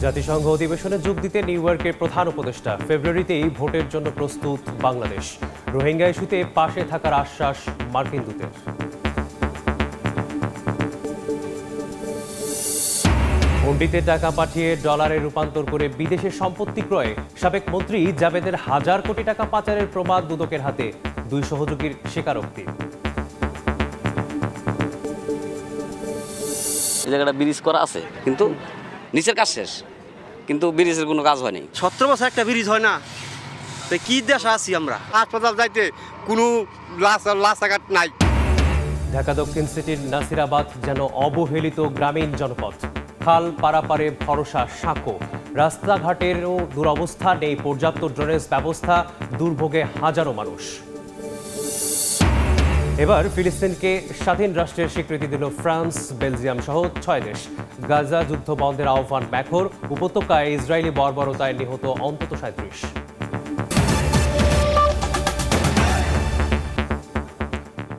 জাতিসংঘ অধিবেশনে যোগ দিতে নিউ ইয়র্কের প্রধান উপদেষ্টা। ফেব্রুয়ারিতেই ভোটের জন্য প্রস্তুত বাংলাদেশ। রোহিঙ্গা ইস্যুতে পাশে থাকার আশ্বাস মার্কিন দূতের। হুন্ডিতে টাকা পাঠিয়ে ডলারে রূপান্তর করে বিদেশে সম্পত্তি ক্রয়ে সাবেক মন্ত্রী জাবেদের হাজার কোটি টাকা পাচারের প্রমাণ দুদকের হাতে। দুই সহযোগীর স্বীকারোক্তি। এই জায়গাটা ব্রিজ করা আছে, কিন্তু নিচের কাজ শেষ, কিন্তু ব্রিজের কোনো কাজ হয়নি। 17 বছর একটা ব্রিজ হয় না, তো কি দেশে আছি আমরা? হাসপাতাল যাইতে কোনো রাস্তাঘাট নাই। ঢাকা দক্ষিণ সিটির নাসিরাবাদ যেন অবহেলিত গ্রামীণ জনপদ। খাল পারাপারে ভরসা সাঁকো। রাস্তাঘাটেরও দুরবস্থা, নেই পর্যাপ্ত ড্রেনেজ ব্যবস্থা, দুর্ভোগে হাজারো মানুষ। এবার ফিলিস্তিনকে স্বাধীন রাষ্ট্রের স্বীকৃতি দিল ফ্রান্স, বেলজিয়াম সহ 6 দেশ। গাজা যুদ্ধ বন্ধের আহ্বান ম্যাখর। উপত্যকায় ইসরায়েলি বর্বরতায় নিহত অন্তত 37।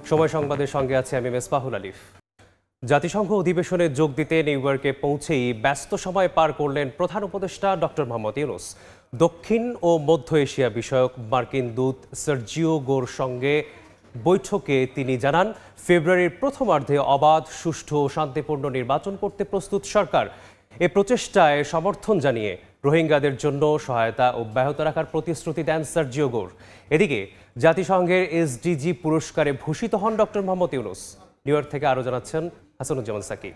সময় সংবাদের সঙ্গে আছে আমি মেসবাহুল আলিফ। জাতিসংঘ অধিবেশনে যোগ দিতে নিউ ইয়র্কে পৌঁছেই ব্যস্ত সময় পার করলেন প্রধান উপদেষ্টা ডক্টর মোহাম্মদ ইউনূস। দক্ষিণ ও মধ্য এশিয়া বিষয়ক মার্কিন দূত সার্জিও গোর সঙ্গে বৈঠকে তিনি জানান, ফেব্রুয়ারির প্রথমার্ধে অবাধ, সুষ্ঠু ও শান্তিপূর্ণ নির্বাচন করতে প্রস্তুত সরকার। এ প্রচেষ্টায় সমর্থন জানিয়ে রোহিঙ্গাদের জন্য সহায়তা অব্যাহত রাখার প্রতিশ্রুতি দেন সার্জিও গোর। এদিকে জাতিসংঘের এসডিজি পুরস্কারে ভূষিত হন doctor Mohammad Yunus. New York থেকে আরও জানাচ্ছেন হাসানুজ্জামান সাকি।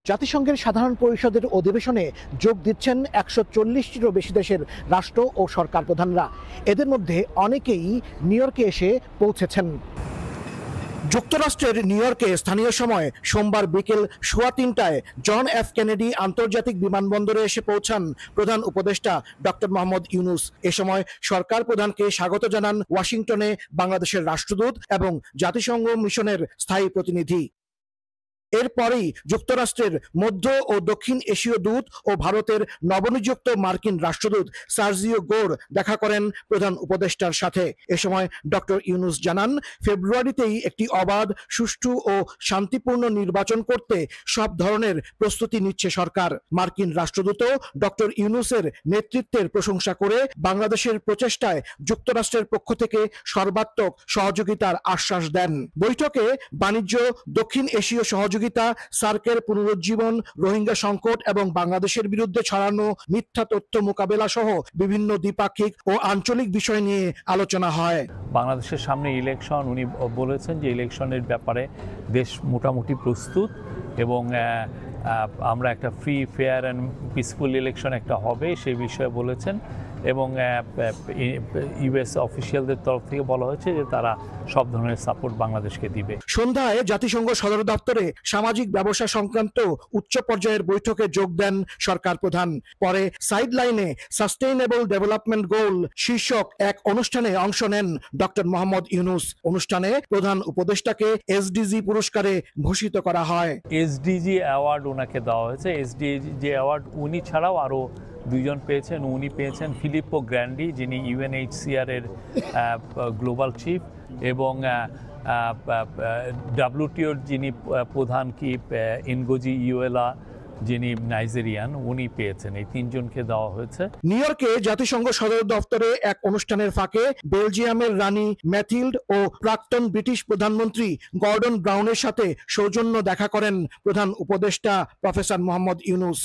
জাতিসংঘের সাধারণ পরিষদের অধিবেশনে যোগ দিচ্ছেন 140টিরও বেশি দেশের রাষ্ট্র ও সরকার প্রধানরা। এদের মধ্যে অনেকেই নিউ ইয়র্কে এসে পৌঁছেছেন। যুক্তরাষ্ট্রের নিউ ইয়র্কে স্থানীয় সময় সোমবার বিকেল 3:15টায় জন এফ কেনেডি আন্তর্জাতিক বিমানবন্দরে এসে পৌঁছান প্রধান উপদেষ্টা ডক্টর মোহাম্মদ ইউনূস। এ সময় সরকার প্রধানকে স্বাগত জানান ওয়াশিংটনে বাংলাদেশের রাষ্ট্রদূত এবং জাতিসংঘ মিশনের স্থায়ী প্রতিনিধি। এরপরেই যুক্তরাষ্ট্রের মধ্য ও দক্ষিণ এশীয় দূত ও ভারতের নবনিযুক্ত মার্কিন রাষ্ট্রদূত সার্জিও গোর দেখা করেন প্রধান উপদেষ্টার সাথে। এ সময় ডক্টর ইউনূস জানান, ফেব্রুয়ারিতেই একটি অবাধ, সুষ্ঠু ও শান্তিপূর্ণ নির্বাচন করতে সব ধরনের প্রস্তুতি নিচ্ছে সরকার। মার্কিন রাষ্ট্রদূতও ডক্টর ইউনূসের নেতৃত্বের প্রশংসা করে বাংলাদেশের প্রচেষ্টায় যুক্তরাষ্ট্রের পক্ষ থেকে সর্বাত্মক সহযোগিতার আশ্বাস দেন। বৈঠকে বাণিজ্য, দক্ষিণ এশীয় সহযোগিতা, সার্কের পুনরুজ্জীবন, রোহিঙ্গা সংকট এবং বাংলাদেশের বিরুদ্ধে ছড়ানো মিথ্যা তথ্য মোকাবেলা সহ বিভিন্ন দ্বিপাক্ষিক ও আঞ্চলিক বিষয় নিয়ে আলোচনা হয়। বাংলাদেশের সামনে ইলেকশন, উনি বলেছেন যে ইলেকশনের ব্যাপারে দেশ মোটামুটি প্রস্তুত এবং আমরা একটা free, fair and peaceful election একটা হবে সেই বিষয়ে বলেছেন। এবং ইউএস অফিসিয়ালদের তরফ থেকে বলা হয়েছে যে তারা সব ধরনের সাপোর্ট বাংলাদেশকে দিবে। সন্ধ্যায় জাতিসংঘ সদর দপ্তরে সামাজিক ব্যবসা সংক্রান্ত উচ্চ পর্যায়ের বৈঠকে যোগ দেন সরকার প্রধান। পরে সাইড লাইনে সাস্টেইনেবল ডেভেলপমেন্ট গোল শীর্ষক এক অনুষ্ঠানে অংশ নেন ডক্টর মোহাম্মদ ইউনূস। অনুষ্ঠানে প্রধান উপদেষ্টাকে এসডিজি পুরস্কারে ভূষিত করা হয়। এসডিজি অ্যাওয়ার্ড ওনাকে দেওয়া হয়েছে। এসডিজি অ্যাওয়ার্ড উনি ছাড়াও আরও 2 জন পেয়েছেন। উনি পেয়েছেন ফিলিপো গ্র্যান্ডি, যিনি ইউএনএইচসিআর এর গ্লোবাল চিফ, এবং ডাব্লিউটিওর যিনি প্রধান ইনগোজি ইউয়েলা, যিনি নাইজেরিয়ান, উনি পেয়েছেন। এই 3 জনকে দেওয়া হয়েছে। নিউ ইয়র্কে জাতিসংঘ সদর দপ্তরে এক অনুষ্ঠানের ফাঁকে বেলজিয়ামের রানী ম্যাথিল্ড ও প্রাক্তন ব্রিটিশ প্রধানমন্ত্রী গর্ডন ব্রাউনের সাথে সৌজন্য দেখা করেন প্রধান উপদেষ্টা প্রফেসর মোহাম্মদ ইউনূস।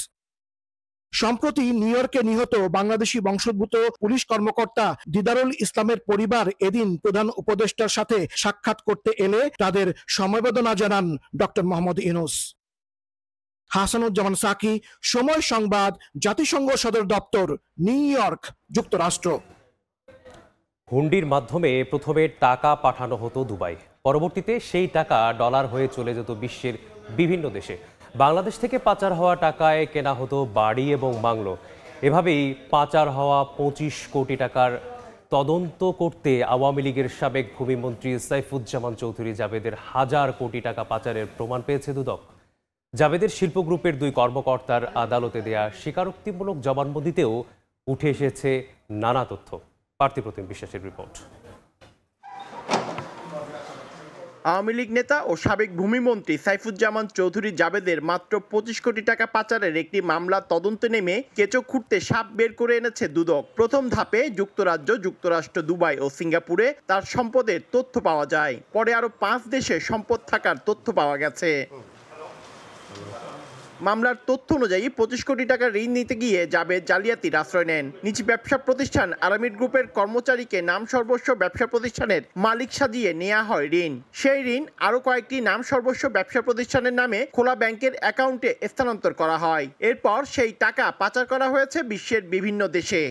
সম্প্রতি নিউ ইয়র্কে নিহত বাংলাদেশি বংশোদ্ভূত পুলিশ কর্মকর্তা দিদারুল ইসলামের পরিবার এদিন প্রধান উপদেষ্টার সাথে সাক্ষাৎ করতে এলে তাদের সমবেদনা জানান ডক্টর মোহাম্মদ ইউনূস। হাসানুজ্জামান সাকি, সময় সংবাদ, জাতিসংঘ সদর দপ্তর, নিউ ইয়র্ক, যুক্তরাষ্ট্র। হুন্ডির মাধ্যমে প্রথমে টাকা পাঠানো হতো দুবাই, পরবর্তীতে সেই টাকা ডলার হয়ে চলে যেত বিশ্বের বিভিন্ন দেশে। বাংলাদেশ থেকে পাচার হওয়া টাকায় কেনা হতো বাড়ি এবং বাংলো। এভাবেই পাচার হওয়া 25 কোটি টাকার তদন্ত করতে আওয়ামী লীগের সাবেক ভূমিমন্ত্রী সাইফুজ্জামান চৌধুরী জাবেদের 1000 কোটি টাকা পাচারের প্রমাণ পেয়েছে দুদক। জাবেদের শিল্প গ্রুপের 2 কর্মকর্তার আদালতে দেয়া স্বীকারোক্তিমূলক জবানবন্দিতেও উঠে এসেছে নানা তথ্য। পার্থিপ্রতিম বিশ্বাসের রিপোর্ট। আওয়ামী লীগ নেতা ও সাবেক ভূমিমন্ত্রী সাইফুজ্জামান চৌধুরী জাবেদের মাত্র 25 কোটি টাকা পাচারের একটি মামলা তদন্তে নেমে কেঁচো খুঁড়তে সাপ বের করে এনেছে দুদক। প্রথম ধাপে যুক্তরাজ্য, যুক্তরাষ্ট্র, দুবাই ও সিঙ্গাপুরে তার সম্পদের তথ্য পাওয়া যায়। পরে আরও 5 দেশে সম্পদ থাকার তথ্য পাওয়া গেছে। মামলার তথ্য অনুযায়ী 25 কোটি টাকা ঋণ নিতে গিয়ে জাবেদ জালিয়াতির আশ্রয় নেন। নিজ ব্যবসা প্রতিষ্ঠান আরামিড গ্রুপের কর্মচারীকে নাম সর্বস্ব ব্যবসা প্রতিষ্ঠানের মালিক সাজিয়ে নেওয়া হয় ঋণ। সেই ঋণ আরও কয়েকটি নাম সর্বস্ব ব্যবসা প্রতিষ্ঠানের নামে খোলা ব্যাংকের অ্যাকাউন্টে স্থানান্তর করা হয়। এরপর সেই টাকা পাচার করা হয়েছে বিশ্বের বিভিন্ন দেশে।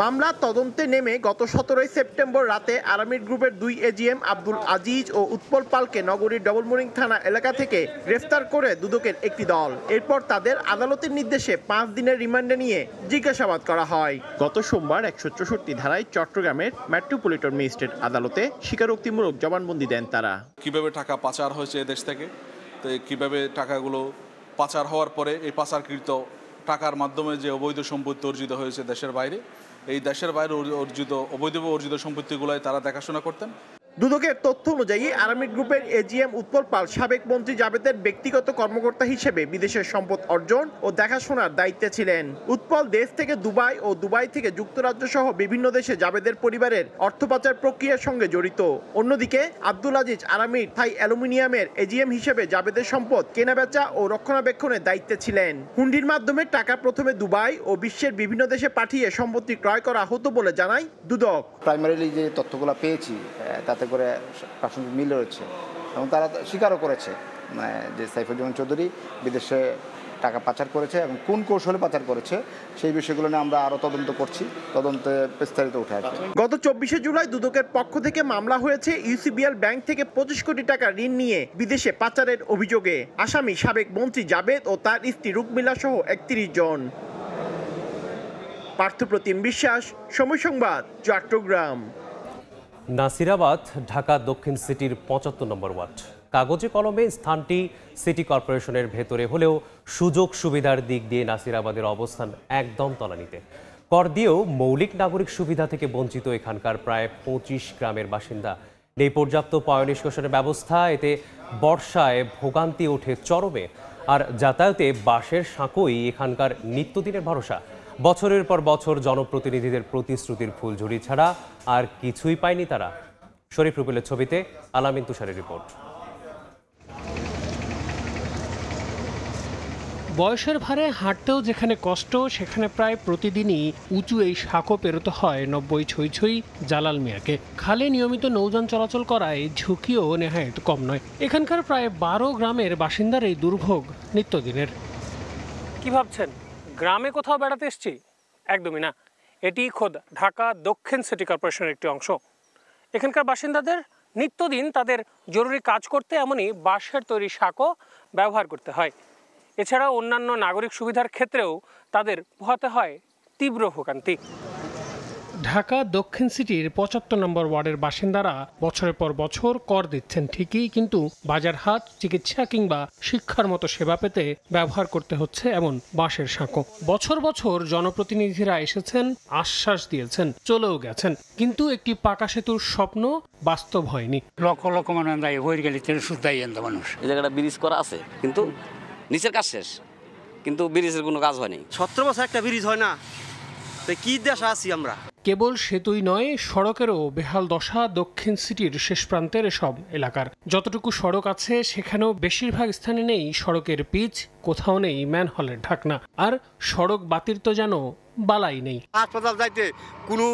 মামলা তদন্তে নেমে গত 17 সেপ্টেম্বর রাতে আরামিড গ্রুপের 2 এজিএম আব্দুল আজিজ ও উৎপল পালকে নগরীর ডবল মোরিং থানা এলাকা থেকে গ্রেফতার করে দুদকের একটি দল। এরপর তাদের আদালতের নির্দেশে 5 দিনের রিমান্ডে নিয়ে জিজ্ঞাসাবাদ করা হয়। গত সোমবার 164 ধারায় চট্টগ্রামের মেট্রোপলিটন ম্যাজিস্ট্রেট আদালতে স্বীকারোক্তিমূলক জবানবন্দি দেন তারা। কিভাবে টাকা পাচার হয়েছে দেশ থেকে, তো কিভাবে টাকাগুলো পাচার হওয়ার পরে এই পাচারকৃত টাকার মাধ্যমে যে অবৈধ সম্পত্তি অর্জিত হয়েছে দেশের বাইরে, এই দেশের বাইরে অবৈধভাবে অর্জিত সম্পত্তিগুলোই তারা দেখাশোনা করতেন। দুদকের তথ্য অনুযায়ী আরামিড গ্রুপের এজিএম উৎপল পাল সাবেক মন্ত্রী জাবেদের ব্যক্তিগত কর্মকর্তা হিসেবে বিদেশের সম্পদ অর্জন ও দেখাশোনার দায়িত্বে ছিলেন। উৎপল দেশ থেকে দুবাই ও দুবাই থেকে যুক্তরাজ্য সহ বিভিন্ন দেশে জাবেদের পরিবারের অর্থ পাচার প্রক্রিয়ার সঙ্গে জড়িত। অন্যদিকে আব্দুল আজিজ আরামিড থাই অ্যালুমিনিয়ামের এজিএম হিসেবে জাবেদের সম্পদ কেনাবেচা ও রক্ষণাবেক্ষণের দায়িত্বে ছিলেন। হুন্ডির মাধ্যমে টাকা প্রথমে দুবাই ও বিশ্বের বিভিন্ন দেশে পাঠিয়ে সম্পত্তি ক্রয় করা হতো বলে জানায় দুদক। প্রাইমারিলি যে তথ্যগুলো পেয়েছি তাতে করে প্রাসঙ্গিক মিল রয়েছে এবং তারা স্বীকারও করেছে যে সাইফুজ্জামান চৌধুরী বিদেশে টাকা পাচার করেছে এবং কোন কৌশলে পাচার করেছে সেই বিষয়গুলো নিয়ে আমরা আরও তদন্ত করছি, তদন্তে বিস্তারিত উঠে আসবে। গত 24 জুলাই দুদকের পক্ষ থেকে মামলা হয়েছে ইউসিবিএল ব্যাংক থেকে 25 কোটি টাকা ঋণ নিয়ে বিদেশে পাচারের অভিযোগে। আসামি সাবেক মন্ত্রী জাবেদ ও তার স্ত্রী রুকমিলা সহ 31 জন। পার্থপ্রতিম বিশ্বাস, সময় সংবাদ, চট্টগ্রাম। নাসিরাবাদ ঢাকা দক্ষিণ সিটির 75 নম্বর ওয়ার্ড। কাগজে কলমে স্থানটি সিটি কর্পোরেশনের ভেতরে হলেও সুযোগ সুবিধার দিক দিয়ে নাসিরাবাদের অবস্থান একদম তলানিতে। কর দিয়েও মৌলিক নাগরিক সুবিধা থেকে বঞ্চিত এখানকার প্রায় 25 গ্রামের বাসিন্দা। নেই পর্যাপ্ত পয় নিষ্কাশনের ব্যবস্থা, এতে বর্ষায় ভোগান্তি ওঠে চরমে। আর যাতায়াতে বাঁশের সাঁকোই এখানকার নিত্যদিনের ভরসা। বছরের পর বছর জনপ্রতিনিধিদের প্রতিশ্রুতির ফুলঝুরি ছাড়া আর কিছুই পায়নি তারা। শরীফ রুবেলের ছবিতে আলামিন তুষারের রিপোর্ট। বয়সের ভারে হাঁটতেও যেখানে কষ্ট, সেখানে প্রায় প্রতিদিনই উঁচু এই সাঁকো পেরোতে হয় 90 ছই জালাল মিয়াকে। খালে নিয়মিত নৌযান চলাচল করায় ঝুঁকিও নেহায়েত কম নয়। এখানকার প্রায় 12 গ্রামের বাসিন্দার এই দুর্ভোগ নিত্যদিনের। কি ভাবছেন, গ্রামে কোথাও বেড়াতে এসছি? একদমই না, এটি খোদ ঢাকা দক্ষিণ সিটি কর্পোরেশনের একটি অংশ। এখানকার বাসিন্দাদের নিত্যদিন তাদের জরুরি কাজ করতে এমনই বাঁশের তৈরি সাঁকো ব্যবহার করতে হয়। এছাড়া অন্যান্য নাগরিক সুবিধার ক্ষেত্রেও তাদের পোহাতে হয় তীব্র ভোগান্তি। ঢাকা দক্ষিণ সিটির 75 নম্বর ওয়ার্ডের বাসিন্দারা বছরের পর বছর কর দিচ্ছেন ঠিকই, কিন্তু বাজার হাট, চিকিৎসা কিংবা শিক্ষার মতো সেবা পেতে ব্যবহার করতে হচ্ছে এমন বাঁশের সাঁকো। বছর বছর জনপ্রতিনিধিরা এসেছেন, আশ্বাস দিয়েছেন, চলেও গেছেন, কিন্তু একটি পাকা সেতুর স্বপ্ন বাস্তব হয়নি। লক্ষ লক্ষ মানুষ হয়ে গেলে মানুষ। এই জায়গাটা ব্রিজ করা আছে, কিন্তু নিচের কাজ শেষ, কিন্তু ব্রিজের কোনো কাজ হয়নি। 17 বছর একটা ব্রিজ হয় না, তো কি দেশে আছি আমরা। কেবল সেতুই নয়, সড়কেরও বেহাল দশা দক্ষিণ সিটির শেষ প্রান্তের এসব এলাকার। যতটুকু সড়ক আছে সেখানেও বেশিরভাগ স্থানে নেই সড়কের পিচ, কোথাও নেই ম্যানহোলের ঢাকনা, আর সড়ক বাতির তো যেন বালাই নেই। হাসপাতাল যাইতে কোনো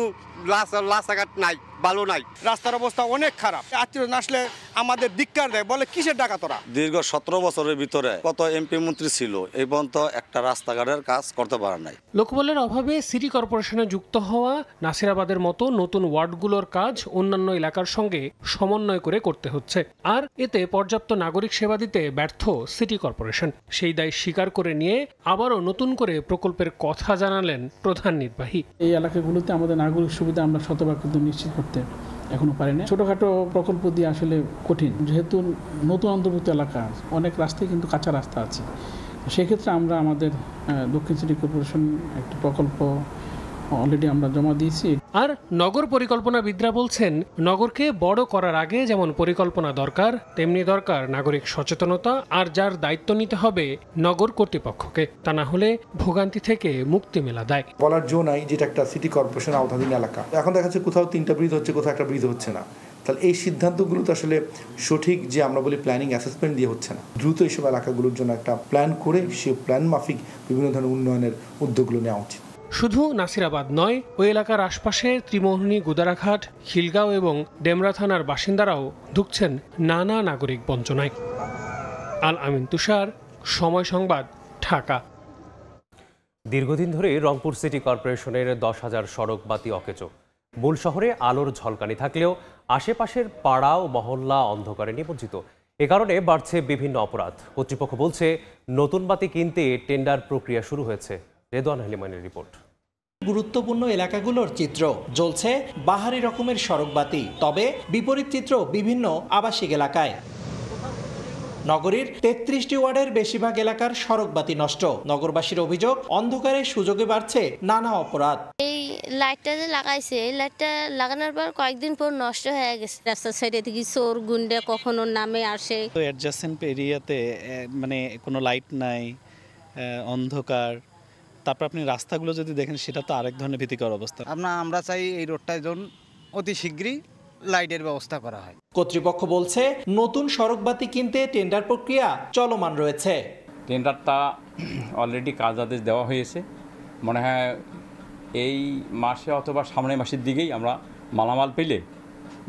রাস্তাঘাট নাই, ভালো নাই, রাস্তার অবস্থা অনেক খারাপ। আত্মীয় আসলে আমাদের ধিক্কার দেয়, বলে কিসের টাকা তোরা। দীর্ঘ 17 বছরের ভিতরে কত এমপি মন্ত্রী ছিল, এই পর্যন্ত একটা রাস্তাঘাটের কাজ করতে পারে নাই। লোকবলের অভাবে সিটি কর্পোরেশনে যুক্ত হওয়া নাসিরাবাদের মতো নতুন ওয়ার্ডগুলোর কাজ অন্যান্য এলাকার সঙ্গে সমন্বয় করে করতে হচ্ছে, আর এতে পর্যাপ্ত নাগরিক সেবা দিতে ব্যর্থ সিটি কর্পোরেশন। সেই দায় স্বীকার করে নিয়ে আবারও নতুন করে প্রকল্পের কথা জানালেন প্রধান নির্বাহী। এই এলাকাগুলোতে আমাদের নাগরিক সুবিধা আমরা শতভাগ কিন্তু নিশ্চিত করতে এখনো পারি না। ছোটখাটো প্রকল্প দিয়ে আসলে কঠিন, যেহেতু নতুন অন্তর্ভুক্ত এলাকা, অনেক রাস্তায় কিন্তু কাঁচা রাস্তা আছে। সেক্ষেত্রে আমরা আমাদের দক্ষিণ সিটি কর্পোরেশন একটি প্রকল্প অলরেডি আমরা জমা দিয়েছি। আর নগর পরিকল্পনাবিদরা বলছেন, নগরকে বড় করার আগে যেমন পরিকল্পনা দরকার, তেমনি দরকার নাগরিক সচেতনতা, আর যার দায়িত্ব নিতে হবে নগর কর্তৃপক্ষকে। তা না হলে ভোগান্তি থেকে মুক্তি মেলা দেয়। বলার জো নাই যেটা একটা সিটি কর্পোরেশন আওতাধীন এলাকা। এখন দেখা যাচ্ছে কোথাও 3টা ব্রিজ হচ্ছে, কোথাও একটা ব্রিজ হচ্ছে না। তাহলে এই সিদ্ধান্তগুলো তো আসলে সঠিক যে আমরা বলি প্ল্যানিং অ্যাসেসমেন্ট দিয়ে হচ্ছে না। দ্রুত এইসব এলাকাগুলোর জন্য একটা প্ল্যান করে সে প্ল্যান মাফিক বিভিন্ন ধরনের উন্নয়নের উদ্যোগগুলো নেওয়া উচিত। শুধু নাসিরাবাদ নয়, ওই এলাকার আশপাশে ত্রিমোহনী, গুদারাঘাট, খিলগাঁও এবং ডেমরা থানার বাসিন্দারাও ভুগছেন নানা নাগরিক বঞ্চনায়। আল আমিন তুষার, সময় সংবাদ, ঢাকা। দীর্ঘদিন ধরে রংপুর সিটি কর্পোরেশনের 10,000 সড়ক বাতি অকেজো। মূল শহরে আলোর ঝলকানি থাকলেও আশেপাশের পাড়া ও মহল্লা অন্ধকারে নিমজ্জিত। এ কারণে বাড়ছে বিভিন্ন অপরাধ। কর্তৃপক্ষ বলছে, নতুন বাতি কিনতে টেন্ডার প্রক্রিয়া শুরু হয়েছে। রেদওয়ান হালিমানের রিপোর্ট। গুরুত্বপূর্ণ এলাকাগুলোর চিত্র, জ্বলছে বাহারি রকমের সড়ক বাতি, তবে বিপরীত চিত্র বিভিন্ন আবাসিক এলাকায়। নগরীর 33টি ওয়ার্ডের বেশিরভাগ এলাকার সড়ক বাতি নষ্ট। নগরবাসীর অভিযোগ, অন্ধকারের সুযোগে বাড়ছে নানা অপরাধ। এই লাইটটা যে লাগাইছে, এই লাইটটা লাগানোর পর কয়েকদিন পর নষ্ট হয়ে গেছে। রাস্তার সাইডে থেকে চোর গুন্ডে কখনো নামে আসে। তো অ্যাডজাসেন্ট এরিয়াতে মানে কোনো লাইট নাই, অন্ধকার। তারপর আপনি রাস্তাগুলো যদি দেখেন, সেটা তো আরেক ধরনের ভীতিকর অবস্থা। আমরা চাই এই রোডটায় যেন অতি শীঘ্রই লাইটের ব্যবস্থা করা হয়। কর্তৃপক্ষ বলছে, নতুন সড়ক বাতি কিনতে টেন্ডার প্রক্রিয়া চলমান রয়েছে। টেন্ডারটা অলরেডি কাজ আদেশ দেওয়া হয়েছে। মনে হয় এই মাসে অথবা সামনের মাসের দিকেই আমরা মালামাল পেলে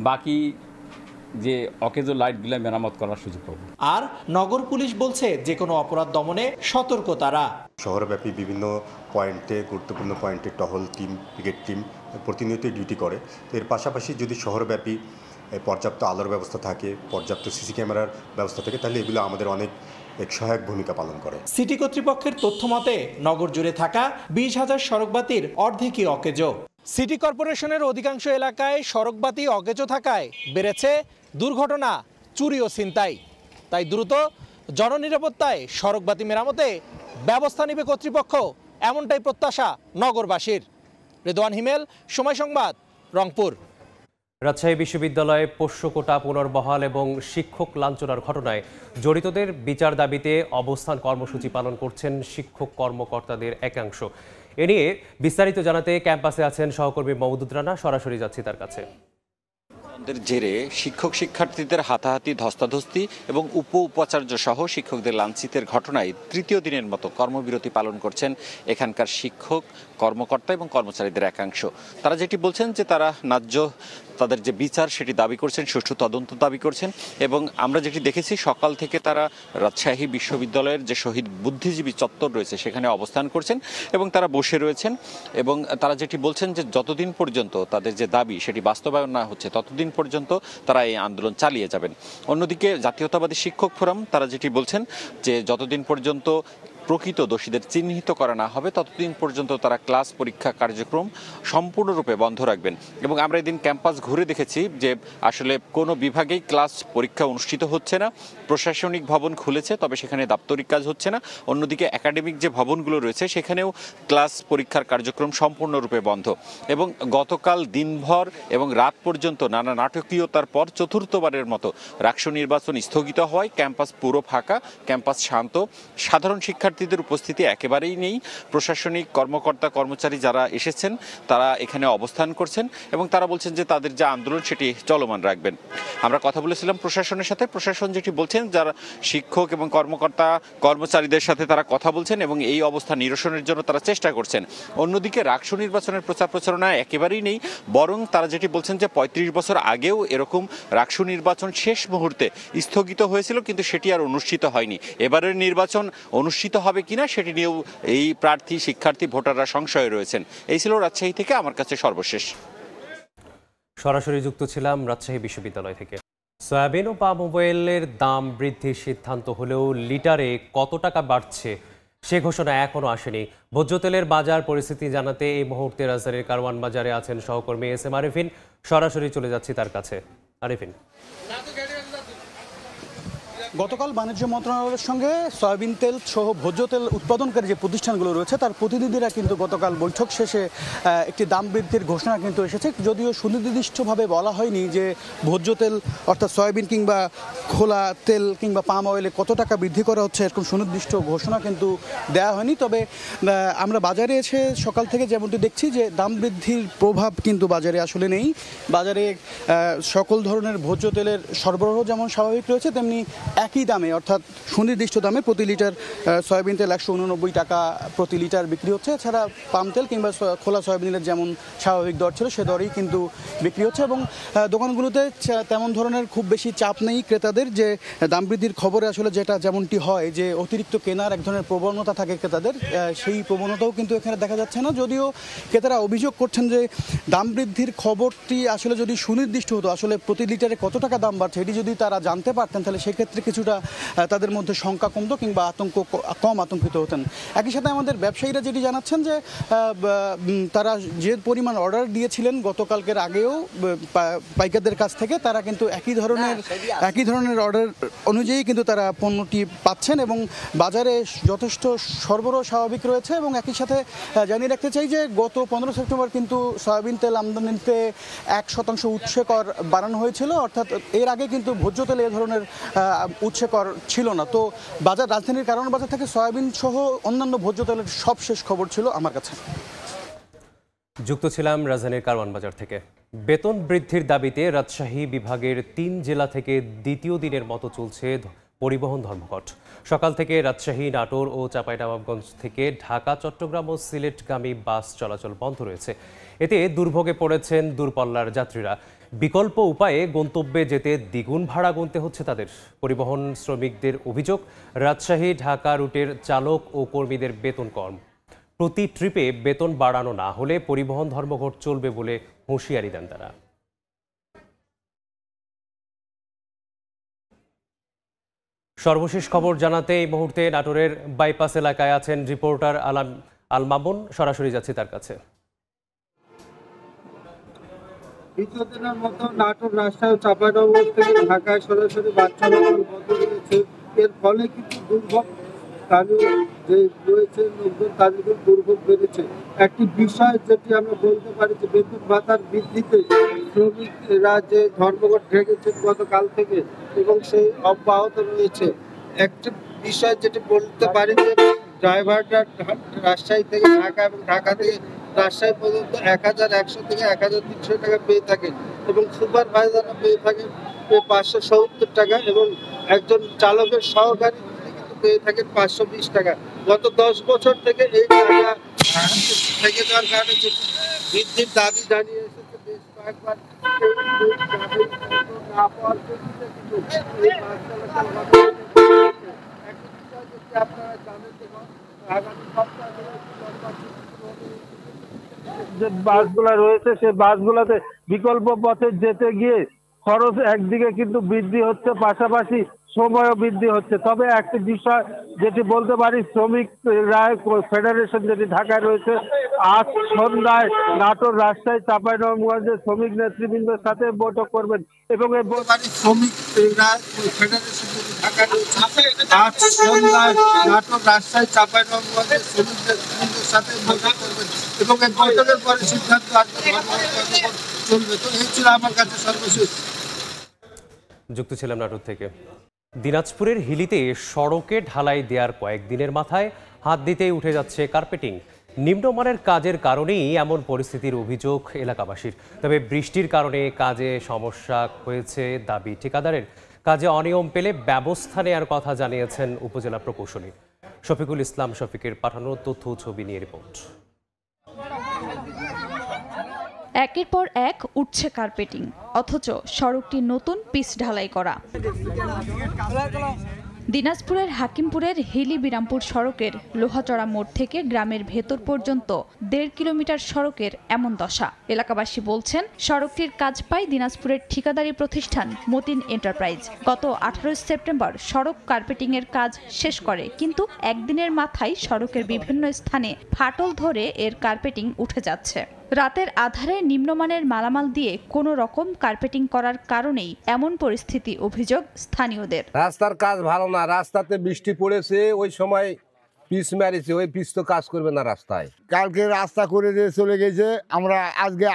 বাকি যে অকেজো লাইটগুলো মেরামত করার সুযোগ পাবো। আর নগর পুলিশ বলছে, যে কোনো অপরাধ দমনে সতর্ক তারা। শহরব্যাপী বিভিন্ন পয়েন্টে, গুরুত্বপূর্ণ পয়েন্টে টহল টিম, পিকেট টিম প্রতিনিয়ত ডিউটি করে। তো এর পাশাপাশি যদি শহরব্যাপী পর্যাপ্ত আলোর ব্যবস্থা থাকে, পর্যাপ্ত সিসি ক্যামেরার ব্যবস্থা থাকে, তাহলে এগুলো আমাদের অনেক এক সহায়ক ভূমিকা পালন করে। সিটি কর্তৃপক্ষের তথ্য মতে, নগর জুড়ে থাকা 20,000 সড়ক বাতির অর্ধেকই অকেজো। সিটি কর্পোরেশনের অধিকাংশ এলাকায় সড়ক বাতি অকেজো থাকায় বেড়েছে দুর্ঘটনা, চুরি ও ছিনতাই। তাই দ্রুত জননিরাপত্তায় সড়ক বাতি মেরামতে ব্যবস্থা নেবে কর্তৃপক্ষ, এমনটাই প্রত্যাশা নগরবাসীর। রেদওয়ান হিমেল, সময় সংবাদ, রংপুর। রাজশাহী বিশ্ববিদ্যালয়ে পোষ্য কোটা পুনর্বহাল এবং শিক্ষক লাঞ্ছনার ঘটনায় জড়িতদের বিচার দাবিতে অবস্থান কর্মসূচি পালন করছেন শিক্ষক কর্মকর্তাদের একাংশ। এ নিয়ে বিস্তারিত জানাতে ক্যাম্পাসে আছেন সহকর্মী মওদুদ রানা। সরাসরি যাচ্ছি তার কাছে। জেরে শিক্ষক শিক্ষার্থীদের হাতাহাতি, ধস্তাধস্তি এবং উপাচার্য সহ শিক্ষকদের লাঞ্ছিতের ঘটনায় তৃতীয় দিনের মতো কর্মবিরতি পালন করছেন এখানকার শিক্ষক, কর্মকর্তা এবং কর্মচারীদের একাংশ। তারা যেটি বলছেন যে তারা ন্যায্য তাদের যে বিচার সেটি দাবি করছেন, সুষ্ঠু তদন্ত দাবি করছেন। এবং আমরা যেটি দেখেছি, সকাল থেকে তারা রাজশাহী বিশ্ববিদ্যালয়ের যে শহীদ বুদ্ধিজীবী চত্বর রয়েছে সেখানে অবস্থান করছেন এবং তারা বসে রয়েছেন। এবং তারা যেটি বলছেন যে যতদিন পর্যন্ত তাদের যে দাবি সেটি বাস্তবায়ন না হচ্ছে, ততদিন পর্যন্ত তারা এই আন্দোলন চালিয়ে যাবেন। অন্যদিকে জাতীয়তাবাদী শিক্ষক ফোরাম তারা যেটি বলছেন যে যতদিন পর্যন্ত প্রকৃত দোষীদের চিহ্নিত করা না হবে, ততদিন পর্যন্ত তারা ক্লাস পরীক্ষা কার্যক্রম সম্পূর্ণরূপে বন্ধ রাখবেন। এবং আমরা এদিন ক্যাম্পাস ঘুরে দেখেছি যে আসলে কোনো বিভাগেই ক্লাস পরীক্ষা অনুষ্ঠিত হচ্ছে না। প্রশাসনিক ভবন খুলেছে, তবে সেখানে দাপ্তরিক কাজ হচ্ছে না। অন্যদিকে একাডেমিক যে ভবনগুলো রয়েছে সেখানেও ক্লাস পরীক্ষার কার্যক্রম সম্পূর্ণরূপে বন্ধ। এবং গতকাল দিনভর এবং রাত পর্যন্ত নানা নাটকীয়তার পর চতুর্থবারের মতো রাকসু নির্বাচন স্থগিত হওয়ায় ক্যাম্পাস পুরো ফাঁকা, ক্যাম্পাস শান্ত। সাধারণ শিক্ষার্থীদের উপস্থিতি একেবারেই নেই। প্রশাসনিক কর্মকর্তা কর্মচারী যারা এসেছেন তারা এখানে অবস্থান করছেন এবং তারা বলছেন যে তাদের যে আন্দোলন সেটি চলমান রাখবেন। আমরা কথা বলেছিলাম প্রশাসনের সাথে। প্রশাসন যেটি বলছেন, যারা শিক্ষক এবং কর্মকর্তা কর্মচারীদের সাথে তারা কথা বলছেন এবং এই অবস্থা নিরসনের জন্য তারা চেষ্টা করছেন। অন্যদিকে রাকসু নির্বাচনের প্রচার প্রচারণা একেবারেই নেই, বরং তারা যেটি বলছেন যে 35 বছর আগেও এরকম রাকসু নির্বাচন শেষ মুহূর্তে স্থগিত হয়েছিল, কিন্তু সেটি আর অনুষ্ঠিত হয়নি। এবারের নির্বাচন অনুষ্ঠিত হবে কিনা সেটি নিয়েও এই প্রার্থী, শিক্ষার্থী, ভোটাররা সংশয়ে রয়েছেন। এই ছিল রাজশাহী থেকে আমার কাছে সর্বশেষ। সরাসরি যুক্ত ছিলাম রাজশাহী বিশ্ববিদ্যালয় থেকে। সয়াবিন ও পাম অয়েলের দাম বৃদ্ধির সিদ্ধান্ত হলেও লিটারে কত টাকা বাড়ছে সে ঘোষণা এখনো আসেনি। ভোজ্য তেলের বাজার পরিস্থিতি জানাতে এই মুহূর্তে রাজধানীর কারওয়ান বাজারে আছেন সহকর্মী SM আরিফিন। সরাসরি চলে যাচ্ছি তার কাছে। আরিফিন। গতকাল বাণিজ্য মন্ত্রণালয়ের সঙ্গে সয়াবিন তেল সহ ভোজ্য তেল উৎপাদনকারী যে প্রতিষ্ঠানগুলো রয়েছে তার প্রতিনিধিরা কিন্তু গতকাল বৈঠক শেষে একটি দাম বৃদ্ধির ঘোষণা কিন্তু এসেছে, যদিও সুনির্দিষ্টভাবে বলা হয়নি যে ভোজ্য তেল অর্থাৎ সয়াবিন কিংবা খোলা তেল কিংবা পাম অয়েলে কত টাকা বৃদ্ধি করা হচ্ছে এরকম সুনির্দিষ্ট ঘোষণা কিন্তু দেওয়া হয়নি। তবে আমরা বাজারে এসে সকাল থেকে যেমনটি দেখছি যে দাম বৃদ্ধির প্রভাব কিন্তু বাজারে আসলে নেই। বাজারে সকল ধরনের ভোজ্য তেলের সরবরাহ যেমন স্বাভাবিক রয়েছে, তেমনি একই দামে অর্থাৎ সুনির্দিষ্ট দামে প্রতি লিটার সয়াবিন তেল 189 টাকা প্রতি লিটার বিক্রি হচ্ছে। এছাড়া পাম তেল কিংবা খোলা সয়াবিনের যেমন স্বাভাবিক দর ছিল সে দরেই কিন্তু বিক্রি হচ্ছে এবং দোকানগুলোতে তেমন ধরনের খুব বেশি চাপ নেই ক্রেতাদের। যে দাম বৃদ্ধির খবরে আসলে যেমনটি হয় যে অতিরিক্ত কেনার এক ধরনের প্রবণতা থাকে ক্রেতাদের, সেই প্রবণতাও কিন্তু এখানে দেখা যাচ্ছে না। যদিও ক্রেতারা অভিযোগ করছেন যে দাম বৃদ্ধির খবরটি আসলে যদি সুনির্দিষ্ট হতো, আসলে প্রতি লিটারে কত টাকা দাম বাড়ছে এটি যদি তারা জানতে পারতেন তাহলে সেক্ষেত্রে কিছুটা তাদের মধ্যে শঙ্কা কমতো কিংবা কম আতঙ্কিত হতেন। একই সাথে আমাদের ব্যবসায়ীরা যেটি জানাচ্ছেন যে তারা যে পরিমাণ অর্ডার দিয়েছিলেন গতকালকের আগেও পাইকারদের কাছ থেকে, তারা কিন্তু একই ধরনের অর্ডার অনুযায়ী কিন্তু তারা পণ্যটি পাচ্ছেন এবং বাজারে যথেষ্ট সরবরাহ স্বাভাবিক রয়েছে। এবং একই সাথে জানিয়ে রাখতে চাই যে গত 15 সেপ্টেম্বর কিন্তু সয়াবিন তেল আমদানিতে 1% উৎসে কর বাড়ানো হয়েছিল, অর্থাৎ এর আগে কিন্তু ভোজ্য তেলে এ ধরনের উৎসে কর ছিল না। তো রাজধানীর কারণ বাজার থেকে সয়াবিন সহ অন্যান্য ভোজ্য তেলের সবশেষ খবর ছিল আমার কাছে। যুক্ত ছিলাম রাজধানীর কারওয়ান বাজার থেকে। বেতন বৃদ্ধির দাবিতে রাজশাহী বিভাগের 3 জেলা থেকে দ্বিতীয় দিনের মতো চলছে পরিবহন ধর্মঘট। সকাল থেকে রাজশাহী, নাটোর ও চাঁপাইনবাবগঞ্জ থেকে ঢাকা, চট্টগ্রাম ও সিলেটগামী বাস চলাচল বন্ধ রয়েছে। এতে দুর্ভোগে পড়েছেন দূরপাল্লার যাত্রীরা। বিকল্প উপায়ে গন্তব্যে যেতে দ্বিগুণ ভাড়া গুনতে হচ্ছে তাদের। পরিবহন শ্রমিকদের অভিযোগ, রাজশাহী ঢাকা রুটের চালক ও কর্মীদের বেতন কম। প্রতি ট্রিপে বেতন বাড়ানো না হলে পরিবহন ধর্মঘট চলবে বলে হুঁশিয়ারি দেন তারা। সর্বশেষ খবর জানাতে এই মুহূর্তে নাটোরের বাইপাস এলাকায় আছেন রিপোর্টার আল মামুন। সরাসরি যাচ্ছি তার কাছে। দ্বিতীয়দিনের মতো নাটোর, রাজশাহী, চাঁপাইনবাবগঞ্জ থেকে ঢাকায় সরাসরি বাস চলাচল বন্ধ রয়েছে। এর ফলে কিন্তু দুর্ভোগ স্থানীয় যে রয়েছে লোকজন তাদের দুর্ভোগ বেড়েছে। একটি বিষয় যেটি আমরা বলতে পারি যে বেতন ভাতার বৃদ্ধিতে শ্রমিকরা যে ধর্মঘট ঢেকেছেন গতকাল থেকে এবং সেই অব্যাহত রয়েছে। একটি বিষয় যেটি বলতে পারি যে ড্রাইভাররা রাজশাহী থেকে ঢাকা এবং ঢাকা থেকে রাজশাহী পর্যন্ত 1100 থেকে 1300 টাকা পেয়ে থাকেন এবং সুপারভাইজাররা পেয়ে থাকেন 570 টাকা এবং একজন চালকের সহকারী কিন্তু পেয়ে থাকেন 520 টাকা। গত 10 বছর থেকে এই টাকা থেকে যাওয়ার কারণে যে বৃদ্ধির দাবি জানিয়ে এসেছে বেশ কয়েকবার। না পাওয়ার জন্য কিন্তু এই বাস চলাচল একটি বিষয় যেটি আপনারা জানেন যে আগামী সপ্তাহে যে বাসগুলা রয়েছে সেই বাসগুলাতে বিকল্প পথে যেতে গিয়ে খরচ একদিকে কিন্তু বৃদ্ধি হচ্ছে, পাশাপাশি সময়ও বৃদ্ধি হচ্ছে। তবে একটি বিষয় যেটি বলতে পারি, শ্রমিক রায় ফেডারেশন যেটি ঢাকায় রয়েছে আজ সন্ধ্যায় নাটোর, রাজশাহী, চাঁপাইনবাবগঞ্জের শ্রমিক নেতৃবৃন্দের সাথে বৈঠক করবেন এবং এই শ্রমিক রায় ফেডারেশন যেটি ঢাকায় রয়েছে আজ সন্ধ্যায় নাটোর, রাজশাহী, চাঁপাইনবাবগঞ্জের শ্রমিক নেতৃবৃন্দের সাথে বৈঠক করবেন এবং এই বৈঠকের পরে সিদ্ধান্ত চলবে। তো এই ছিল আমার কাছে সর্বশেষ। যুক্ত ছিলাম নাটোর থেকে। দিনাজপুরের হিলিতে সড়কে ঢালাই দেওয়ার কয়েকদিনের মাথায় হাত দিতেই উঠে যাচ্ছে কার্পেটিং। নিম্নমানের কাজের কারণেই এমন পরিস্থিতির অভিযোগ এলাকাবাসীর। তবে বৃষ্টির কারণে কাজে সমস্যা হয়েছে দাবি ঠিকাদারের। কাজে অনিয়ম পেলে ব্যবস্থা নেওয়ার কথা জানিয়েছেন উপজেলা প্রকৌশলী। শফিকুল ইসলাম শফিকের পাঠানো তথ্য ছবি নিয়ে রিপোর্ট। একের পর এক উঠছে কার্পেটিং, অথচ সড়কটি নতুন পিচ ঢালাই করা। দিনাজপুরের হাকিমপুরের হিলি বিরামপুর সড়কের লোহাচড়া মোড় থেকে গ্রামের ভেতর পর্যন্ত 1.5 কিলোমিটার সড়কের এমন দশা। এলাকাবাসী বলছেন সড়কটির কাজ পায় দিনাজপুরের ঠিকাদারি প্রতিষ্ঠান মতিন এন্টারপ্রাইজ। গত 18 সেপ্টেম্বর সড়ক কার্পেটিং এর কাজ শেষ করে, কিন্তু একদিনের মাথায় সড়কের বিভিন্ন স্থানে ফাটল ধরে এর কার্পেটিং উঠে যাচ্ছে। রাতের আধারে নিম্নমানের মালামাল দিয়ে কোনো রকম কার্পেটিং করার কারণেই এমন পরিস্থিতি, অভিযোগ স্থানীয়দের। রাস্তার কাজ ভালো না, রাস্তাতে বৃষ্টি পড়েছে, ওই সময় পিচ মারিছে, ওই পিচ তো কাজ করবে না রাস্তায়। কালকে রাস্তা করে দিয়ে চলে গেছে, আমরা আজকে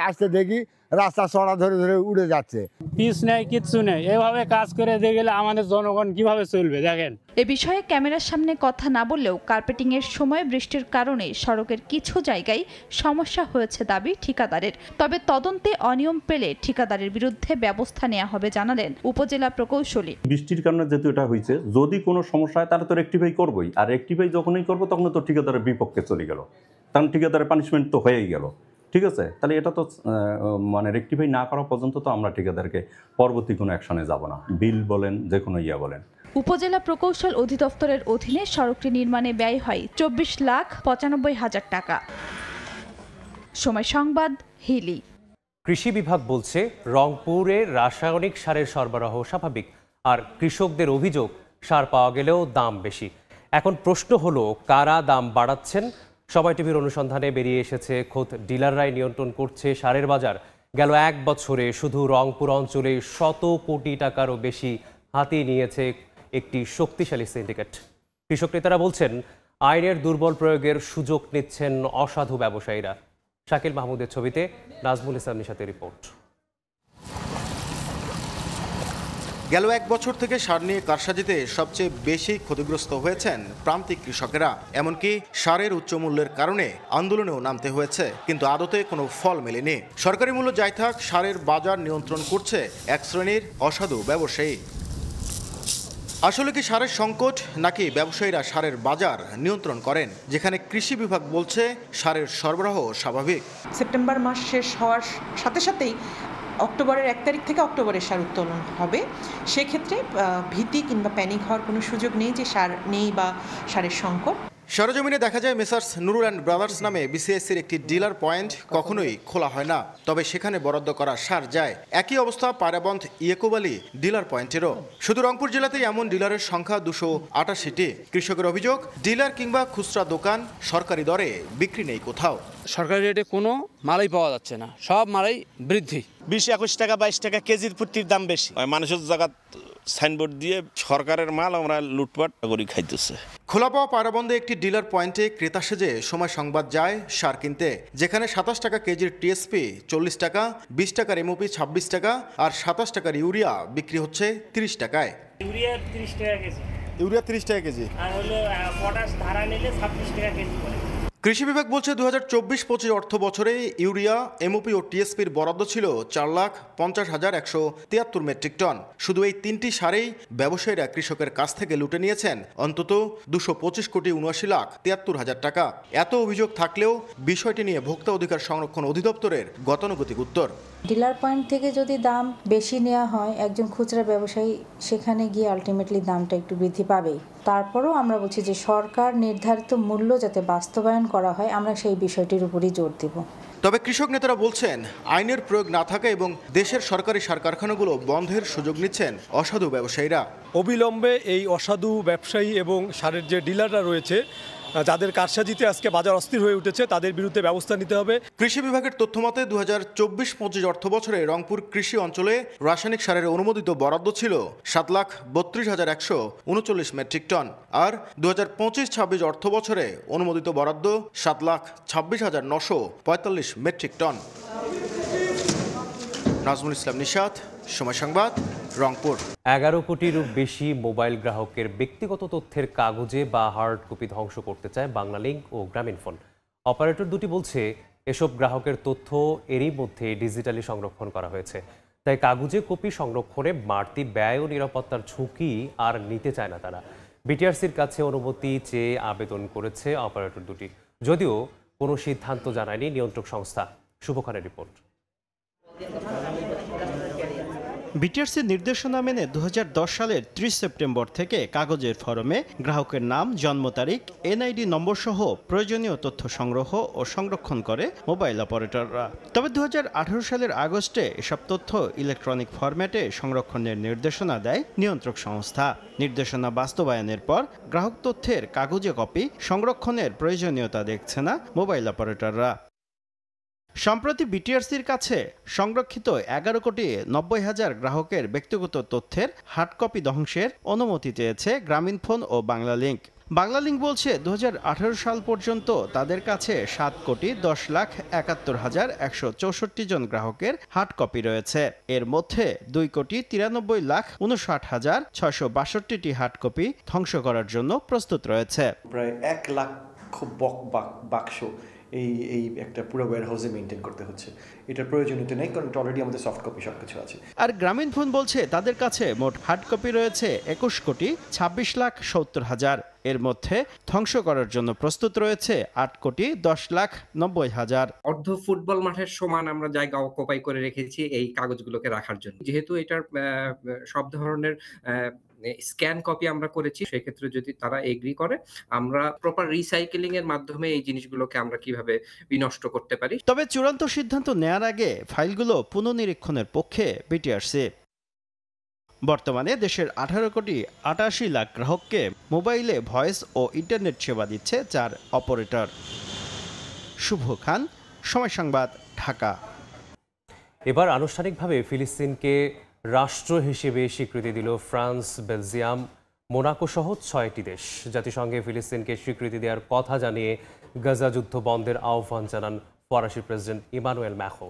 আসতে দেখি রাস্তা চড়া ধরে ধরে উড়ে যাচ্ছে। পিস নেই, কিচ্ছু নেই, এভাবে কাজ করে দিয়ে গেলে আমাদের জনগণ কিভাবে চলবে দেখেন। এ বিষয়ে ক্যামেরার সামনে কথা না বললেও কার্পেটিং এর সময় বৃষ্টির কারণে সড়কের কিছু জায়গায় সমস্যা হয়েছে দাবি ঠিকাদারের। তবে তদন্তে অনিয়ম পেলে ঠিকাদারের বিরুদ্ধে ব্যবস্থা নেওয়া হবে জানালেন উপজেলা প্রকৌশলী। বৃষ্টির কারণে যেহেতু এটা হয়েছে, যদি কোনো সমস্যা হয় তাহলে তো রেকটিফাই করবোই, আর রেকটিফাই যখনই করবো তখন তো ঠিকাদারের বিপক্ষে চলে গেল, কারণ ঠিকাদারের পানিশমেন্ট তো হয়েই গেল। ঠিক আছে, তাহলে এটা তো মানে রেকটিফাই না করা পর্যন্ত তো আমরা ঠিকাদারকে পরবর্তী কোনো অ্যাকশনে যাব না, বিল বলেন যে কোনো বলেন। উপজেলা প্রকৌশল অধিদপ্তরের অধীনে সড়কটি নির্মাণে ব্যয় হয় 24,95,000 টাকা। সময় সংবাদ, হিলি। কৃষি বিভাগ বলছে রংপুরে রাসায়নিক সারের সরবরাহ স্বাভাবিক, আর কৃষকদের অভিযোগ সার পাওয়া গেলেও দাম বেশি। এখন প্রশ্ন হলো কারা দাম বাড়াচ্ছেন। সময় টিভির অনুসন্ধানে বেরিয়ে এসেছে খোদ ডিলাররাই নিয়ন্ত্রণ করছে সারের বাজার। গেল 1 বছরে শুধু রংপুর অঞ্চলে 100 কোটি টাকারও বেশি হাতিয়ে নিয়েছে একটি শক্তিশালী সিন্ডিকেট। কৃষক নেতারা বলছেন আইনের দুর্বল প্রয়োগের সুযোগ নিচ্ছেন অসাধু ব্যবসায়ীরা। শাকিল মাহমুদের ছবিতে নাজমুল ইসলাম নিশাতের রিপোর্ট। গেল 1 বছর থেকে সার নিয়ে কারসাজিতে সবচেয়ে বেশি ক্ষতিগ্রস্ত হয়েছেন প্রান্তিক কৃষকেরা। এমনকি সারের উচ্চ মূল্যের কারণে আন্দোলনেও নামতে হয়েছে, কিন্তু আদতে কোনো ফল মেলেনি। সরকারি মূল্য যাই থাক, সারের বাজার নিয়ন্ত্রণ করছে এক শ্রেণীর অসাধু ব্যবসায়ী। আসলে কি সারের সংকট, নাকি ব্যবসায়ীরা সারের বাজার নিয়ন্ত্রণ করেন? যেখানে কৃষি বিভাগ বলছে সারের সরবরাহ স্বাভাবিক। সেপ্টেম্বর মাস শেষ হওয়ার সাথে সাথেই অক্টোবরের 1 তারিখ থেকে অক্টোবরের সার উত্তোলন হবে। সেক্ষেত্রে ভীতি কিংবা প্যানিক হওয়ার কোনো সুযোগ নেই যে সার নেই বা সারের সংকট। সরজমিনে দেখা যায় মেসার্স নুরুল অ্যান্ড ব্রাদার্স নামে বিসিএসসির একটি ডিলার পয়েন্ট কখনোই খোলা হয় না, তবে সেখানে বরাদ্দ করা সার যায়। একই অবস্থা পায়রাবন্ধ ইয়েকুবালি ডিলার পয়েন্টেরও। শুধু রংপুর জেলাতেই এমন ডিলারের সংখ্যা 288টি। কৃষকের অভিযোগ, ডিলার কিংবা খুচরা দোকান সরকারি দরে বিক্রি নেই কোথাও। সরকারি রেটে কোনো মালাই পাওয়া যাচ্ছে না, সব মালাই বৃদ্ধি। 20-21 টাকা 22 টাকা কেজির প্রতির দাম বেশি। মানুষের জায়গা সাইনবোর্ড দিয়ে সরকারের মাল আমরা লুটপাট করে খাইতেছে। খোলা পাওয়া পায়রাবন্ধে একটি ডিলার পয়েন্টে ক্রেতা সেজে সময় সংবাদ যায় সার কিনতে, যেখানে 27 টাকা কেজির টিএসপি 40 টাকা, 20 টাকার এমওপি 26 টাকা, আর 27 টাকার ইউরিয়া বিক্রি হচ্ছে 30 টাকায়। ইউরিয়া 30 টাকা কেজি। ইউরিয়া 30 টাকা কেজি। আর হলো পটাশ ধারা নিলে 26 টাকা কেজি পড়ে। কৃষি বিভাগ বলছে 2024-25 অর্থ বছরে ইউরিয়া, এমওপি ও টিএসপির বরাদ্দ ছিল 4,50,173 মেট্রিক টন। শুধু এই 3টি সারেই ব্যবসায়ীরা কৃষকের কাছ থেকে লুটে নিয়েছেন অন্তত 225,79,73,000 টাকা। এত অভিযোগ থাকলেও বিষয়টি নিয়ে ভোক্তা অধিকার সংরক্ষণ অধিদপ্তরের গতানুগতিক উত্তর, ডিলার পয়েন্ট থেকে যদি দাম বেশি নেওয়া হয়, একজন খুচরা ব্যবসায়ী সেখানে গিয়ে আলটিমেটলি দামটা একটু বৃদ্ধি পাবেই। তারপরও আমরা বলছি যে সরকার নির্ধারিত মূল্য যাতে বাস্তবায়ন করা হয়, আমরা সেই বিষয়টির উপরই জোর দেব। তবে কৃষক নেতারা বলছেন আইনের প্রয়োগ না থাকা এবং দেশের সরকারি সার কারখানাগুলো বন্ধের সুযোগ নিচ্ছেন অসাধু ব্যবসায়ীরা। অবিলম্বে এই অসাধু ব্যবসায়ী এবং সারের যে ডিলাররা রয়েছে, যাদের কারসাজিতে আজকে বাজার অস্থির হয়ে উঠেছে, তাদের বিরুদ্ধে ব্যবস্থা নিতে হবে। কৃষি বিভাগের তথ্যমতে 2024-25 অর্থ বছরে রংপুর কৃষি অঞ্চলে রাসায়নিক সারের অনুমোদিত বরাদ্দ ছিল 7,32,139 মেট্রিক টন, আর 2025-26 অর্থ বছরে অনুমোদিত বরাদ্দ 7,26,945 মেট্রিক টন। নাজমুল ইসলাম নিশাত, সময় সংবাদ, রংপুর। 11 কোটিরও বেশি মোবাইল গ্রাহকের ব্যক্তিগত তথ্যের কাগজে বা হার্ড কপি ধ্বংস করতে চায় বাংলালিংক ও গ্রামীণফোন। অপারেটর দুটি বলছে এসব গ্রাহকের তথ্য এরই মধ্যে ডিজিটালি সংরক্ষণ করা হয়েছে, তাই কাগজে কপি সংরক্ষণে বাড়তি ব্যয় ও নিরাপত্তার ঝুঁকি আর নিতে চায় না তারা। বিটিআরসির কাছে অনুমতি চেয়ে আবেদন করেছে অপারেটর দুটি, যদিও কোনো সিদ্ধান্ত জানায়নি নিয়ন্ত্রক সংস্থা। শুভ খানের রিপোর্ট। বিটিআরসির নির্দেশনা মেনে 2010 সালের 30 সেপ্টেম্বর থেকে কাগজের ফরমে গ্রাহকের নাম, জন্ম তারিখ, এনআইডি নম্বর সহ প্রয়োজনীয় তথ্য সংগ্রহ ও সংরক্ষণ করে মোবাইল অপারেটররা। তবে 2018 সালের আগস্টে এসব তথ্য ইলেকট্রনিক ফরম্যাটে সংরক্ষণের নির্দেশনা দেয় নিয়ন্ত্রক সংস্থা। নির্দেশনা বাস্তবায়নের পর গ্রাহক তথ্যের কাগজে কপি সংরক্ষণের প্রয়োজনীয়তা দেখছে না মোবাইল অপারেটররা। সম্প্রতি বিটিআরসির কাছে সংরক্ষিত 11,90,00,000 গ্রাহকের ব্যক্তিগত তথ্যের হার্ড কপি ধ্বংসের অনুমতি চেয়েছে গ্রামীণফোন ও বাংলালিংক। বাংলালিংক বলছে 2018 সাল পর্যন্ত তাদের কাছে 7,10,71,164 জন গ্রাহকের হার্ড কপি রয়েছে। এর মধ্যে 2,93,59,662টি হার্ড কপি ধ্বংস করার জন্য প্রস্তুত রয়েছে। প্রায় 1 লাখ বাক্স এই একটা পুরো ওয়্যারহাউসে মেইনটেইন করতে হচ্ছে। এটার প্রয়োজনীয়তা নেই, কারণ অলরেডি আমাদের সফট কপি সব কিছু আছে। আর গ্রামীণফোন বলছে তাদের কাছে মোট হার্ড কপি রয়েছে 21,26,70,000। এর মধ্যে ধ্বংস করার জন্য প্রস্তুত রয়েছে 8,10,90,000। অর্ধ ফুটবল মাঠের সমান আমরা জায়গা অকুপাই করে রেখেছি এই কাগজগুলোকে রাখার জন্য। যেহেতু এটার সব ধরনের স্ক্যান কপি আমরা করেছি, সেক্ষেত্রে যদি তারা এগ্রি করে, আমরা প্রপার রিসাইকেলিং এর মাধ্যমে এই জিনিসগুলোকে আমরা কিভাবে বিনষ্ট করতে পারি। তবে চূড়ান্ত সিদ্ধান্ত নেয়ার আগে ফাইলগুলো পুনঃনিরীক্ষণের পক্ষে বিটিআরসি। বর্তমানে দেশের 18,88,00,000 গ্রাহককে মোবাইলে ভয়েস ও ইন্টারনেট সেবা দিচ্ছে 4 অপারেটর। শুভ খান, সময় সংবাদ, ঢাকা। এবার আনুষ্ঠানিকভাবে ফিলিস্তিনকে রাষ্ট্র হিসেবে স্বীকৃতি দিল ফ্রান্স, বেলজিয়াম, মোনাকো সহ 6টি দেশ। জাতিসংঘে ফিলিস্তিনকে স্বীকৃতি দেওয়ার কথা জানিয়ে গাজা যুদ্ধ বন্ধের আহ্বান জানান ফরাসি প্রেসিডেন্ট ইমানুয়েল ম্যাখো।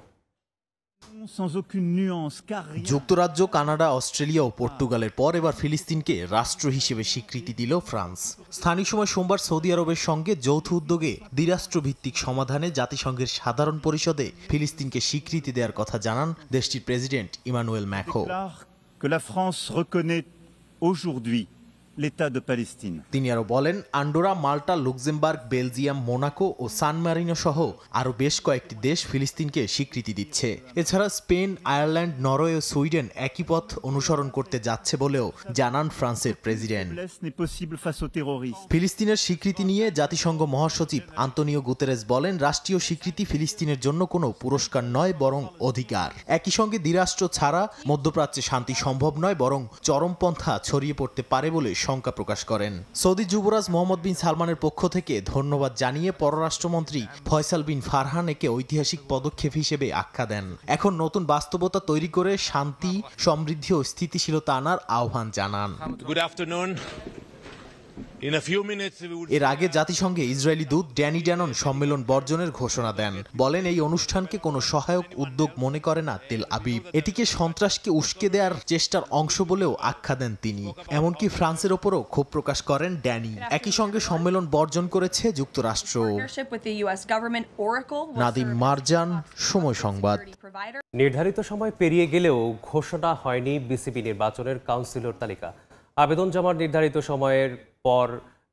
যুক্তরাজ্য, কানাডা, অস্ট্রেলিয়া ও পর্তুগালের পর এবার ফিলিস্তিনকে রাষ্ট্র হিসেবে স্বীকৃতি দিল ফ্রান্স। স্থানীয় সময় সোমবার সৌদি আরবের সঙ্গে যৌথ উদ্যোগে দ্বিরাষ্ট্রভিত্তিক সমাধানে জাতিসংঘের সাধারণ পরিষদে ফিলিস্তিনকে স্বীকৃতি দেওয়ার কথা জানান দেশটির প্রেসিডেন্ট ইমানুয়েল ম্যাখো। তিনি আরো বলেন, আন্ডোরা, মাল্টা, লুক্সেমবার্গ, বেলজিয়াম, মোনাকো ও সান মারিনো সহ আরো বেশ কয়েকটি দেশ ফিলিস্তিনকে স্বীকৃতি দিচ্ছে। এছাড়া স্পেন, আয়ারল্যান্ড, নরওয়ে ও সুইডেন একই পথ অনুসরণ করতে যাচ্ছে বলেও জানান ফ্রান্সের প্রেসিডেন্ট। ফিলিস্তিনের স্বীকৃতি নিয়ে জাতিসংঘ মহাসচিব আন্তোনিও গুতেরেস বলেন, রাষ্ট্রীয় স্বীকৃতি ফিলিস্তিনের জন্য কোনো পুরস্কার নয়, বরং অধিকার। একই সঙ্গে দ্বিরাষ্ট্র ছাড়া মধ্যপ্রাচ্যে শান্তি সম্ভব নয়, বরং চরমপন্থা ছড়িয়ে পড়তে পারে বলে শঙ্কা প্রকাশ করেন। সৌদি যুবরাজ মোহাম্মদ বিন সালমানের পক্ষ থেকে ধন্যবাদ জানিয়ে পররাষ্ট্রমন্ত্রী ফয়সাল বিন ফারহান একে ঐতিহাসিক পদক্ষেপ হিসেবে আখ্যা দেন। এখন নতুন বাস্তবতা তৈরি করে শান্তি, সমৃদ্ধি ও স্থিতিশীলতা আনার আহ্বান জানান। এর আগে জাতিসংঘে ইসরায়েলি দূত ড্যানি ড্যানন সম্মেলন বর্জনের ঘোষণা দেন। বলেন, এই অনুষ্ঠানকে কোনো সহায়ক উদ্যোগ মনে করে না তেল আবিব। এটিকে সন্ত্রাসকে উস্কে দেওয়ার চেষ্টার অংশ বলেও আখ্যা দেন তিনি। এমনকি ফ্রান্সের ওপরও ক্ষোভ প্রকাশ করেন ড্যানি। একই সঙ্গে সম্মেলন বর্জন করেছে যুক্তরাষ্ট্র। নাদিম মারজান, সময় সংবাদ। নির্ধারিত সময় পেরিয়ে গেলেও ঘোষণা হয়নি বিসিবি নির্বাচনের কাউন্সিলর তালিকা। আবেদন জমার নির্ধারিত সময়ের পর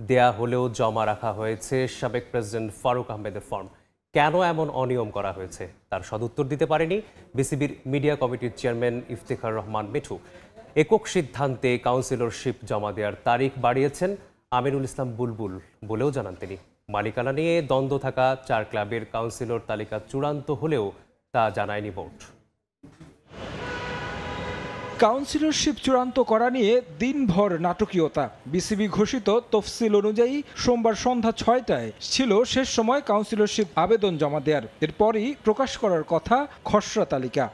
দেয়া হলেও জমা রাখা হয়েছে সাবেক প্রেসিডেন্ট ফারুক আহমেদের ফর্ম। কেন এমন অনিয়ম করা হয়েছে তার সদুত্তর দিতে পারেনি বিসিবির মিডিয়া কমিটির চেয়ারম্যান ইফতেখার রহমান মিঠু। একক সিদ্ধান্তে কাউন্সিলরশিপ জমা দেওয়ার তারিখ বাড়িয়েছেন আমিনুল ইসলাম বুলবুল বলেও জানান তিনি। মালিকানা নিয়ে দ্বন্দ্ব থাকা 4 ক্লাবের কাউন্সিলর তালিকা চূড়ান্ত হলেও তা জানায়নি বোর্ড। কাউন্সিলরশিপ চূড়ান্ত করা নিয়ে দিনভর নাটকীয়তা। বিসিবি ঘোষিত তফসিল অনুযায়ী সোমবার সন্ধ্যা 6টায় ছিল শেষ সময় কাউন্সিলরশিপ আবেদন জমা দেওয়ার। এরপরই প্রকাশ করার কথা খসড়া তালিকা।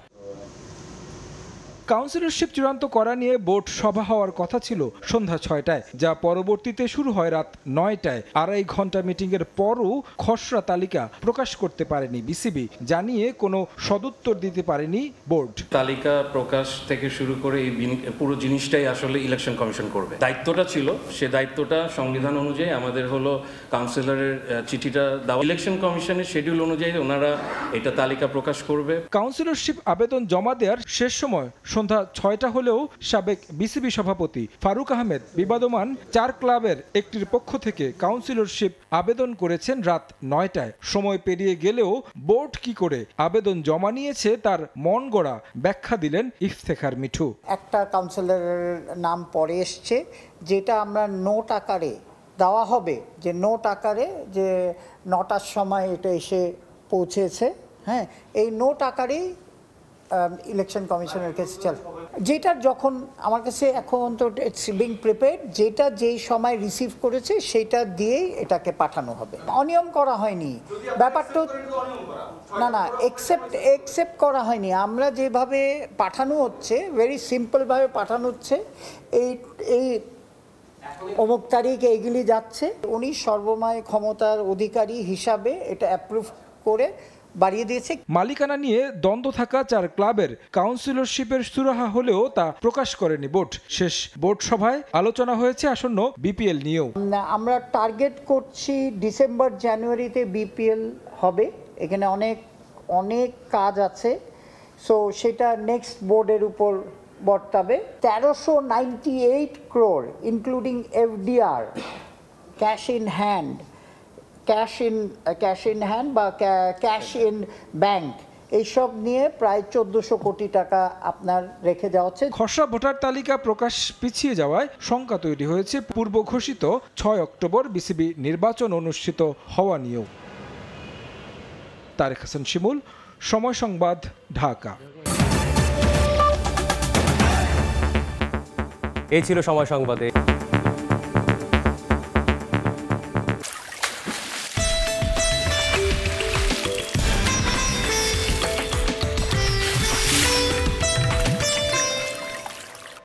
কাউন্সিলরশিপ চূড়ান্ত করা নিয়ে বোর্ড সভা হওয়ার কথা ছিল সন্ধ্যা 6টায়, যা পরবর্তীতে শুরু হয় রাত 9টায়। 2.5 ঘন্টা মিটিংয়ের পরও খসড়া তালিকা প্রকাশ করতে পারেনি বিসিবি, জানিয়ে কোনো সদুত্তর দিতে পারেনি বোর্ড। তালিকা প্রকাশ থেকে শুরু করে এই পুরো জিনিসটাই আসলে ইলেকশন কমিশন করবে। দায়িত্বটা ছিল, সে দায়িত্বটা সংবিধান অনুযায়ী আমাদের হলো কাউন্সিলরের চিঠিটা দেওয়া। ইলেকশন কমিশনের শিডিউল অনুযায়ী ওনারা এটা তালিকা প্রকাশ করবে। কাউন্সিলরশিপ আবেদন জমা দেওয়ার শেষ সময় সন্ধ্যা 6টা হলেও সাবেক বিসিবি সভাপতি ফারুক আহমেদ বিবাদমান 4 ক্লাবের একটির পক্ষ থেকে কাউন্সিলরশিপ আবেদন করেছেন রাত 9টায়। সময় পেরিয়ে গেলেও বোর্ড কি করে আবেদন জমা নিয়েছে তার মন গড়া ব্যাখ্যা দিলেন ইফতেখার মিঠু। একটা কাউন্সিলরের নাম পরে এসছে, যেটা আমরা নোট আকারে দেওয়া হবে, যে নোট আকারে যে 9টার সময় এটা এসে পৌঁছেছে। হ্যাঁ, এই নোট আকারেই ইলেকশন কমিশনের কাছে চল, যেটা যখন আমার কাছে এখন তো ইটস বিং প্রিপেয়ার্ড, যেটা যেই সময় রিসিভ করেছে সেটা দিয়েই এটাকে পাঠানো হবে। অনিয়ম করা হয়নি ব্যাপারটা, না একসেপ্ট করা হয়নি। আমরা যেভাবে পাঠানো হচ্ছে, ভেরি সিম্পলভাবে পাঠানো হচ্ছে, এই অমুক তারিখে এগুলি যাচ্ছে, উনি সর্বময় ক্ষমতার অধিকারী হিসাবে এটা অ্যাপ্রুভ করে বাড়িয়ে দিয়েছে। মালিকানা নিয়ে দ্বন্দ্ব থাকা 4 ক্লাবের কাউন্সিলরশিপের সুরাহা হলেও তা প্রকাশ করেনি বোর্ড। শেষ বোর্ড সভায় আলোচনা হয়েছে আসন্ন বিপিএল নিয়েও। আমরা টার্গেট করছি ডিসেম্বর জানুয়ারিতে বিপিএল হবে। এখানে অনেক কাজ আছে, সো সেটা নেক্সট বোর্ডের উপর বর্তাবে। 1398 crore including FDR, cash in hand বা ক্যাশ ইন ব্যাংক, এইসব নিয়ে প্রায় 1400 কোটি টাকা আপনার রেখে যাওয়া হচ্ছে। খসড়া ভোটার তালিকা প্রকাশ পিছিয়ে যাওয়ায় শঙ্কা তৈরি হয়েছে পূর্ব ঘোষিত 6 অক্টোবর বিসিবি নির্বাচন অনুষ্ঠিত হওয়া নিয়েও। তারেক হাসান শিমুল, সময় সংবাদ, ঢাকা। এই ছিল সময় সংবাদে।